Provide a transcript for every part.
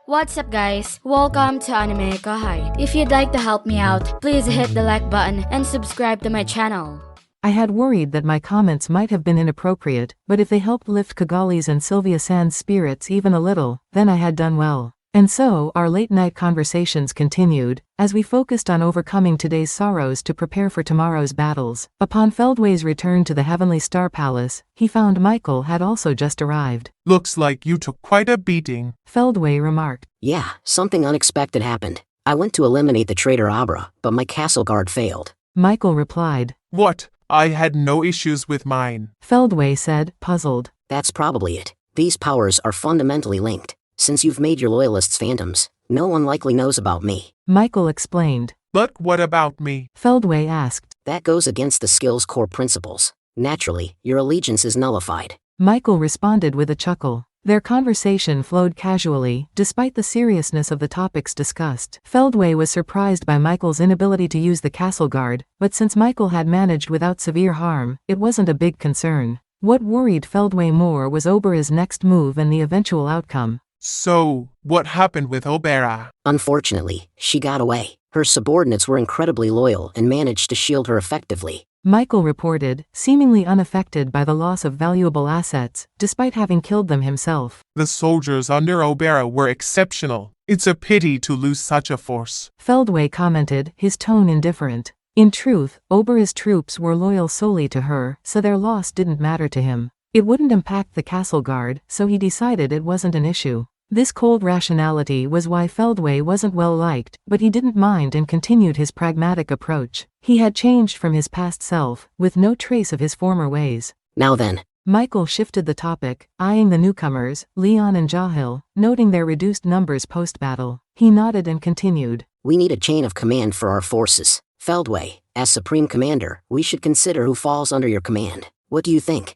What's up guys? Welcome to AnimeKouhai. If you'd like to help me out, please hit the like button and subscribe to my channel. I had worried that my comments might have been inappropriate, but if they helped lift Kigali's and Sylvia-san's spirits even a little, then I had done well. And so, our late-night conversations continued, as we focused on overcoming today's sorrows to prepare for tomorrow's battles. Upon Feldway's return to the Heavenly Star Palace, he found Michael had also just arrived. Looks like you took quite a beating, Feldway remarked. Yeah, something unexpected happened. I went to eliminate the traitor Abra, but my castle guard failed. Michael replied. What? I had no issues with mine. Feldway said, puzzled. That's probably it. These powers are fundamentally linked. Since you've made your loyalists phantoms, no one likely knows about me. Michael explained. But what about me? Feldway asked. That goes against the skill's core principles. Naturally, your allegiance is nullified. Michael responded with a chuckle. Their conversation flowed casually, despite the seriousness of the topics discussed. Feldway was surprised by Michael's inability to use the castle guard, but since Michael had managed without severe harm, it wasn't a big concern. What worried Feldway more was Obera's next move and the eventual outcome. So, what happened with Obera? Unfortunately, she got away. Her subordinates were incredibly loyal and managed to shield her effectively. Michael reported, seemingly unaffected by the loss of valuable assets, despite having killed them himself. The soldiers under Obera were exceptional. It's a pity to lose such a force. Feldway commented, his tone indifferent. In truth, Obera's troops were loyal solely to her, so their loss didn't matter to him. It wouldn't impact the castle guard, so he decided it wasn't an issue. This cold rationality was why Feldway wasn't well liked, but he didn't mind and continued his pragmatic approach. He had changed from his past self, with no trace of his former ways. Now then. Michael shifted the topic, eyeing the newcomers, Leon and Jahil, noting their reduced numbers post-battle. He nodded and continued. We need a chain of command for our forces. Feldway, as Supreme Commander, we should consider who falls under your command. What do you think?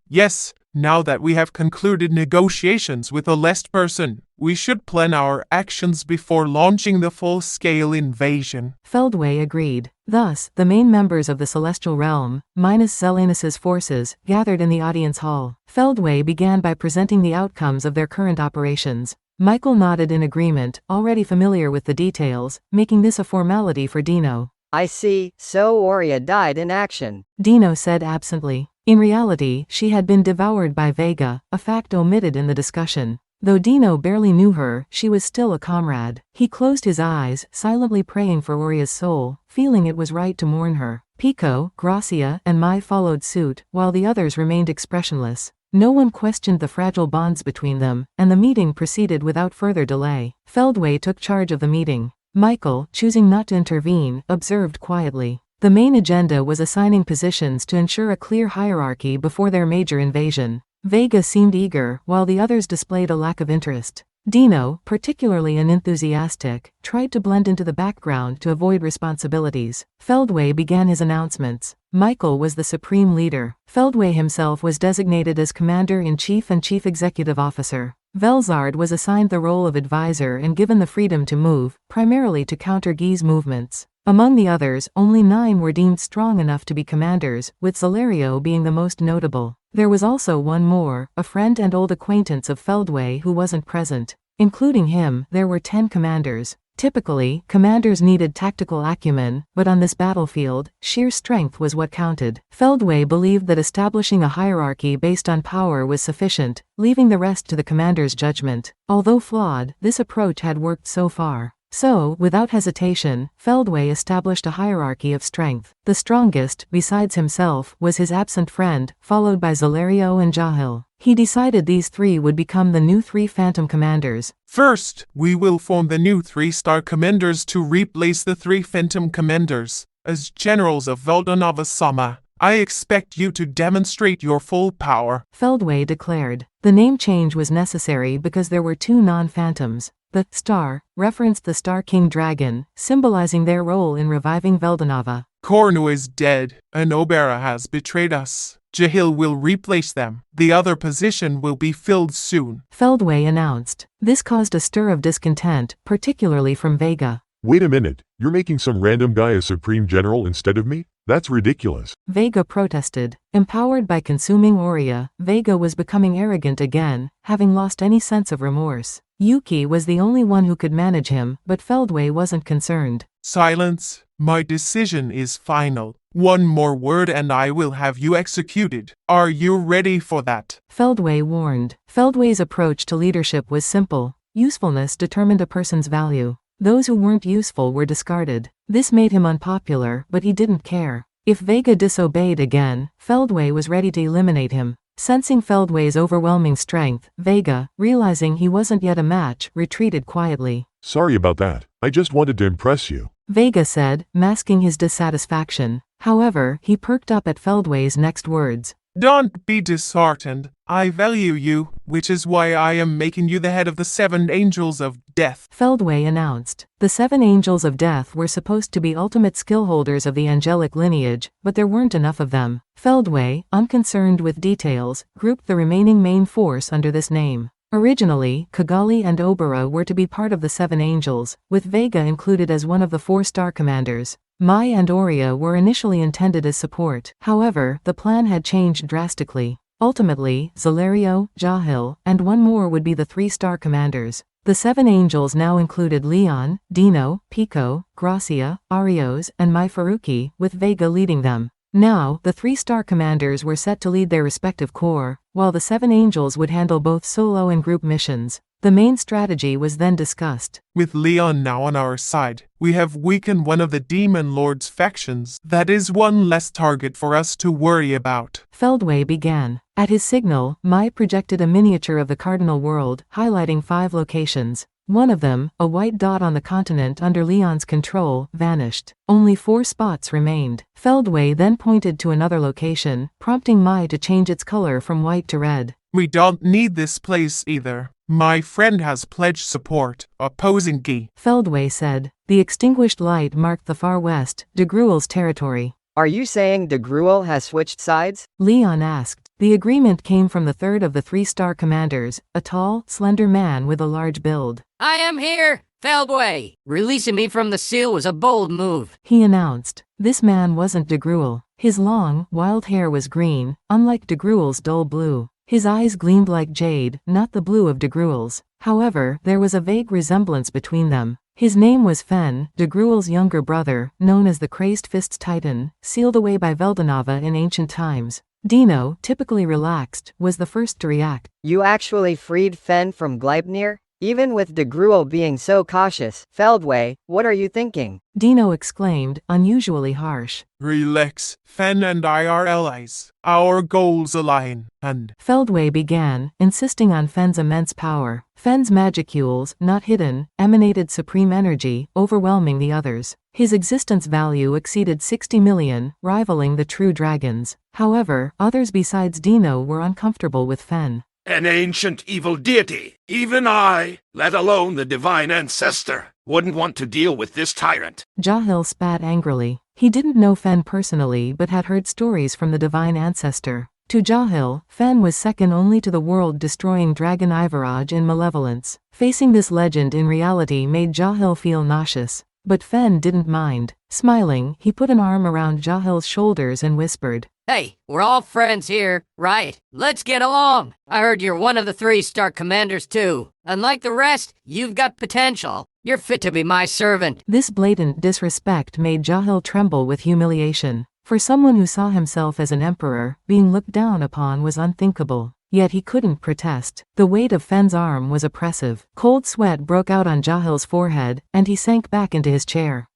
Yes, now that we have concluded negotiations with the last person, we should plan our actions before launching the full-scale invasion. Feldway agreed. Thus, the main members of the Celestial Realm, minus Zelenus's forces, gathered in the audience hall. Feldway began by presenting the outcomes of their current operations. Michael nodded in agreement, already familiar with the details, making this a formality for Dino. I see, so Aurea died in action. Dino said absently. In reality, she had been devoured by Vega, a fact omitted in the discussion. Though Dino barely knew her, she was still a comrade. He closed his eyes, silently praying for Aurea's soul, feeling it was right to mourn her. Pico, Gracia, and Mai followed suit, while the others remained expressionless. No one questioned the fragile bonds between them, and the meeting proceeded without further delay. Feldway took charge of the meeting. Michael, choosing not to intervene, observed quietly. The main agenda was assigning positions to ensure a clear hierarchy before their major invasion. Vega seemed eager, while the others displayed a lack of interest. Dino, particularly unenthusiastic, tried to blend into the background to avoid responsibilities. Feldway began his announcements. Michael was the supreme leader. Feldway himself was designated as Commander-in-Chief and Chief Executive Officer. Velzard was assigned the role of advisor and given the freedom to move, primarily to counter Guy's movements. Among the others, only 9 were deemed strong enough to be commanders, with Zalerio being the most notable. There was also one more, a friend and old acquaintance of Feldway who wasn't present. Including him, there were 10 commanders. Typically, commanders needed tactical acumen, but on this battlefield, sheer strength was what counted. Feldway believed that establishing a hierarchy based on power was sufficient, leaving the rest to the commander's judgment. Although flawed, this approach had worked so far. So, without hesitation, Feldway established a hierarchy of strength. The strongest, besides himself, was his absent friend, followed by Zalerio and Jahil. He decided these 3 would become the new 3 Phantom Commanders. First, we will form the new 3-star commanders to replace the 3 Phantom Commanders. As generals of Veldanava-sama, I expect you to demonstrate your full power, Feldway declared. The name change was necessary because there were 2 non-phantoms. The star referenced the Star King Dragon, symbolizing their role in reviving Veldanava. Kornu is dead, and Obera has betrayed us. Jahil will replace them. The other position will be filled soon, Feldway announced. This caused a stir of discontent, particularly from Vega. Wait a minute, you're making some random guy a Supreme General instead of me? That's ridiculous. Vega protested. Empowered by consuming Aurea, Vega was becoming arrogant again, having lost any sense of remorse. Yuki was the only one who could manage him, but Feldway wasn't concerned. Silence. My decision is final. One more word and I will have you executed. Are you ready for that? Feldway warned. Feldway's approach to leadership was simple. Usefulness determined a person's value. Those who weren't useful were discarded. This made him unpopular, but he didn't care. If Vega disobeyed again, Feldway was ready to eliminate him. Sensing Feldway's overwhelming strength, Vega, realizing he wasn't yet a match, retreated quietly. Sorry about that. I just wanted to impress you. Vega said, masking his dissatisfaction. However, he perked up at Feldway's next words. Don't be disheartened. I value you, which is why I am making you the head of the 7 Angels of Death. Feldway announced. The 7 Angels of Death were supposed to be ultimate skill holders of the angelic lineage, but there weren't enough of them. Feldway, unconcerned with details, grouped the remaining main force under this name. Originally, Kigali and Obara were to be part of the 7 Angels, with Vega included as one of the 4 star commanders. Mai and Aurea were initially intended as support. However, the plan had changed drastically. Ultimately, Zelario, Jahil, and one more would be the 3 star commanders. The 7 Angels now included Leon, Dino, Pico, Gracia, Arios, and Mai Faruqi, with Vega leading them. Now, the 3 star commanders were set to lead their respective corps, while the 7 Angels would handle both solo and group missions. The main strategy was then discussed. With Leon now on our side, we have weakened one of the Demon Lord's factions. That is one less target for us to worry about. Feldway began. At his signal, Mai projected a miniature of the Cardinal World, highlighting 5 locations. One of them, a white dot on the continent under Leon's control, vanished. Only 4 spots remained. Feldway then pointed to another location, prompting Mai to change its color from white to red. We don't need this place either. My friend has pledged support, opposing Gi. Feldway said. The extinguished light marked the far west, de Gruel's territory. Are you saying de Gruel has switched sides? Leon asked. The agreement came from the 3rd of the 3 star commanders, a tall, slender man with a large build. I am here, Feldway. Releasing me from the seal was a bold move, he announced. This man wasn't de Gruel. His long, wild hair was green, unlike de Gruel's dull blue. His eyes gleamed like jade, not the blue of de Gruel's. However, there was a vague resemblance between them. His name was Fen, de Gruel's younger brother, known as the Crazed Fists Titan, sealed away by Veldanava in ancient times. Dino, typically relaxed, was the first to react. You actually freed Fen from Gleipnir? Even with de Gruel being so cautious, Feldway, what are you thinking? Dino exclaimed, unusually harsh. Relax, Fen and I are allies. Our goals align, and Feldway began, insisting on Fen's immense power. Fen's magicules, not hidden, emanated supreme energy, overwhelming the others. His existence value exceeded 60 million, rivaling the true dragons. However, others besides Dino were uncomfortable with Fen. An ancient evil deity. Even I, let alone the divine ancestor, wouldn't want to deal with this tyrant. Jahil spat angrily. He didn't know Fen personally but had heard stories from the divine ancestor. To Jahil, Fen was second only to the world-destroying dragon Ivaraj in malevolence. Facing this legend in reality made Jahil feel nauseous. But Fen didn't mind. Smiling, he put an arm around Jahil's shoulders and whispered, Hey, we're all friends here, right? Let's get along. I heard you're one of the 3 star commanders too. Unlike the rest, you've got potential. You're fit to be my servant. This blatant disrespect made Jahil tremble with humiliation. For someone who saw himself as an emperor, being looked down upon was unthinkable. Yet he couldn't protest. The weight of Fen's arm was oppressive. Cold sweat broke out on Jahil's forehead, and he sank back into his chair.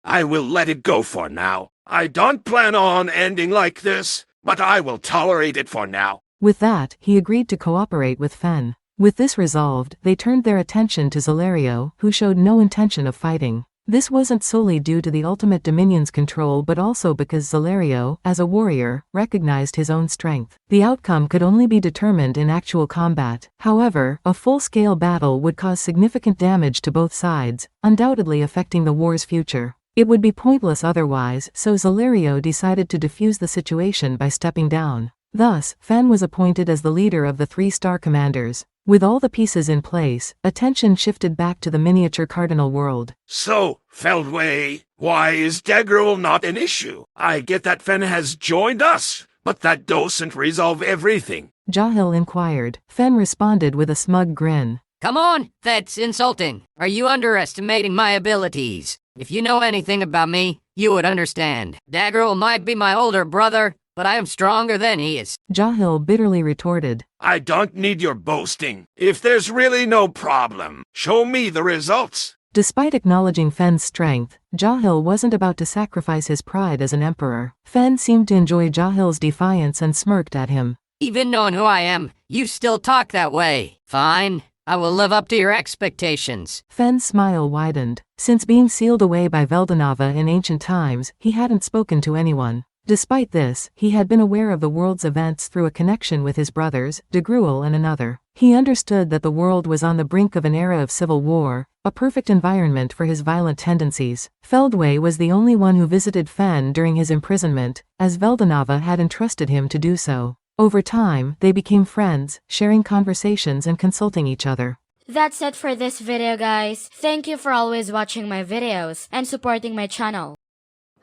I will let it go for now. I don't plan on ending like this, but I will tolerate it for now. With that, he agreed to cooperate with Fen. With this resolved, they turned their attention to Zelario, who showed no intention of fighting. This wasn't solely due to the Ultimate Dominion's control but also because Zelario, as a warrior, recognized his own strength. The outcome could only be determined in actual combat. However, a full-scale battle would cause significant damage to both sides, undoubtedly affecting the war's future. It would be pointless otherwise, so Zelario decided to defuse the situation by stepping down. Thus, Fen was appointed as the leader of the 3-star commanders. With all the pieces in place, attention shifted back to the miniature cardinal world. So, Feldway, why is Degruel not an issue? I get that Fen has joined us, but that doesn't resolve everything. Jahil inquired. Fen responded with a smug grin. Come on, that's insulting. Are you underestimating my abilities? If you know anything about me, you would understand. Daggerel might be my older brother, but I am stronger than he is. Jahil bitterly retorted. I don't need your boasting. If there's really no problem, show me the results. Despite acknowledging Fen's strength, Jahil wasn't about to sacrifice his pride as an emperor. Fen seemed to enjoy Jahil's defiance and smirked at him. Even knowing who I am, you still talk that way. Fine, I will live up to your expectations. Fen's smile widened. Since being sealed away by Veldanava in ancient times, he hadn't spoken to anyone. Despite this, he had been aware of the world's events through a connection with his brothers, Degruel and another. He understood that the world was on the brink of an era of civil war, a perfect environment for his violent tendencies. Feldway was the only one who visited Fen during his imprisonment, as Veldanava had entrusted him to do so. Over time, they became friends, sharing conversations and consulting each other. That's it for this video, guys. Thank you for always watching my videos and supporting my channel.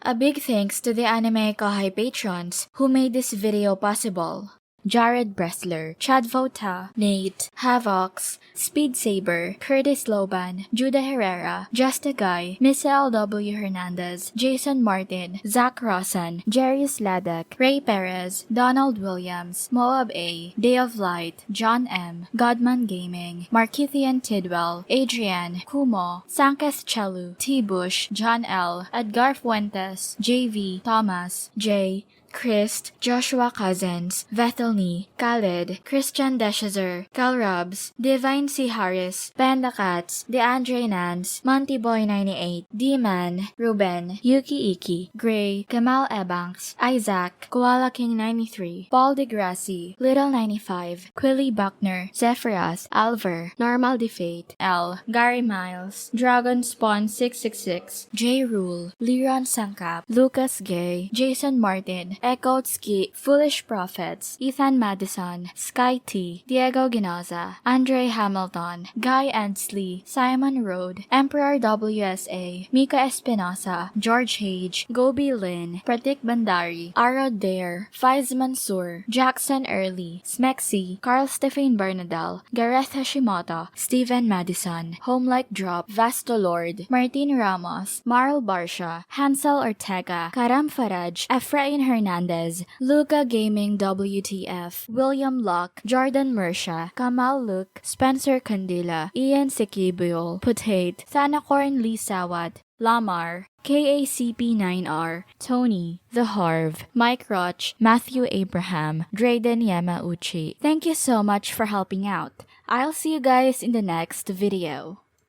A big thanks to the AnimeKouhai patrons who made this video possible. Jared Bressler, Chad Vota, Nate, Havox, Speed Saber, Curtis Loban, Judah Herrera, Justa Guy, Miss L.W. Hernandez, Jason Martin, Zach Rossan, Jerry Sladek, Ray Perez, Donald Williams, Moab A, Day of Light, John M, Godman Gaming, Markithian Tidwell, Adrian, Kumo, Sanketh Chelu, T. Bush, John L, Edgar Fuentes, JV, Thomas, J, Christ, Joshua Cousins, Vethelny, Khaled, Christian Deshazer, Cal Robs, Divine C. Harris, Panda Cats, DeAndre Nance, Monty Boy 98, D-Man, Ruben, Yuki Iki, Gray, Kamal Ebanks, Isaac, Koala King 93, Paul DeGrassi, Little 95, Quilly Buckner, Zephyras, Alver, Normal Defate, L, Gary Miles, Dragon Spawn 666, J. Rule, Liron Sangkap, Lucas Gay, Jason Martin, Ekotski, Foolish Prophets, Ethan Madison, Sky T, Diego Ginoza, Andre Hamilton, Guy Endsley, Simon Rode, Emperor WSA, Mika Espinosa, George Hage, Gobi Lin, Pratik Bandari, Arod Dare, Faiz Mansour, Jackson Early, Smexy, Carl Stephen Bernadal, Gareth Hashimoto, Steven Madison, Homelike Drop, Vasto Lord, Martin Ramos, Marl Barsha, Hansel Ortega, Karam Faraj, Efrain Hernandez, Luca Gaming WTF, William Locke, Jordan Mersha, Kamal Luke, Spencer Candila, Ian Sikibul, Putate, Thanakorn Lee Sawat, Lamar, KACP9R, Tony, The Harv, Mike Roch, Matthew Abraham, Drayden Yamauchi. Thank you so much for helping out. I'll see you guys in the next video.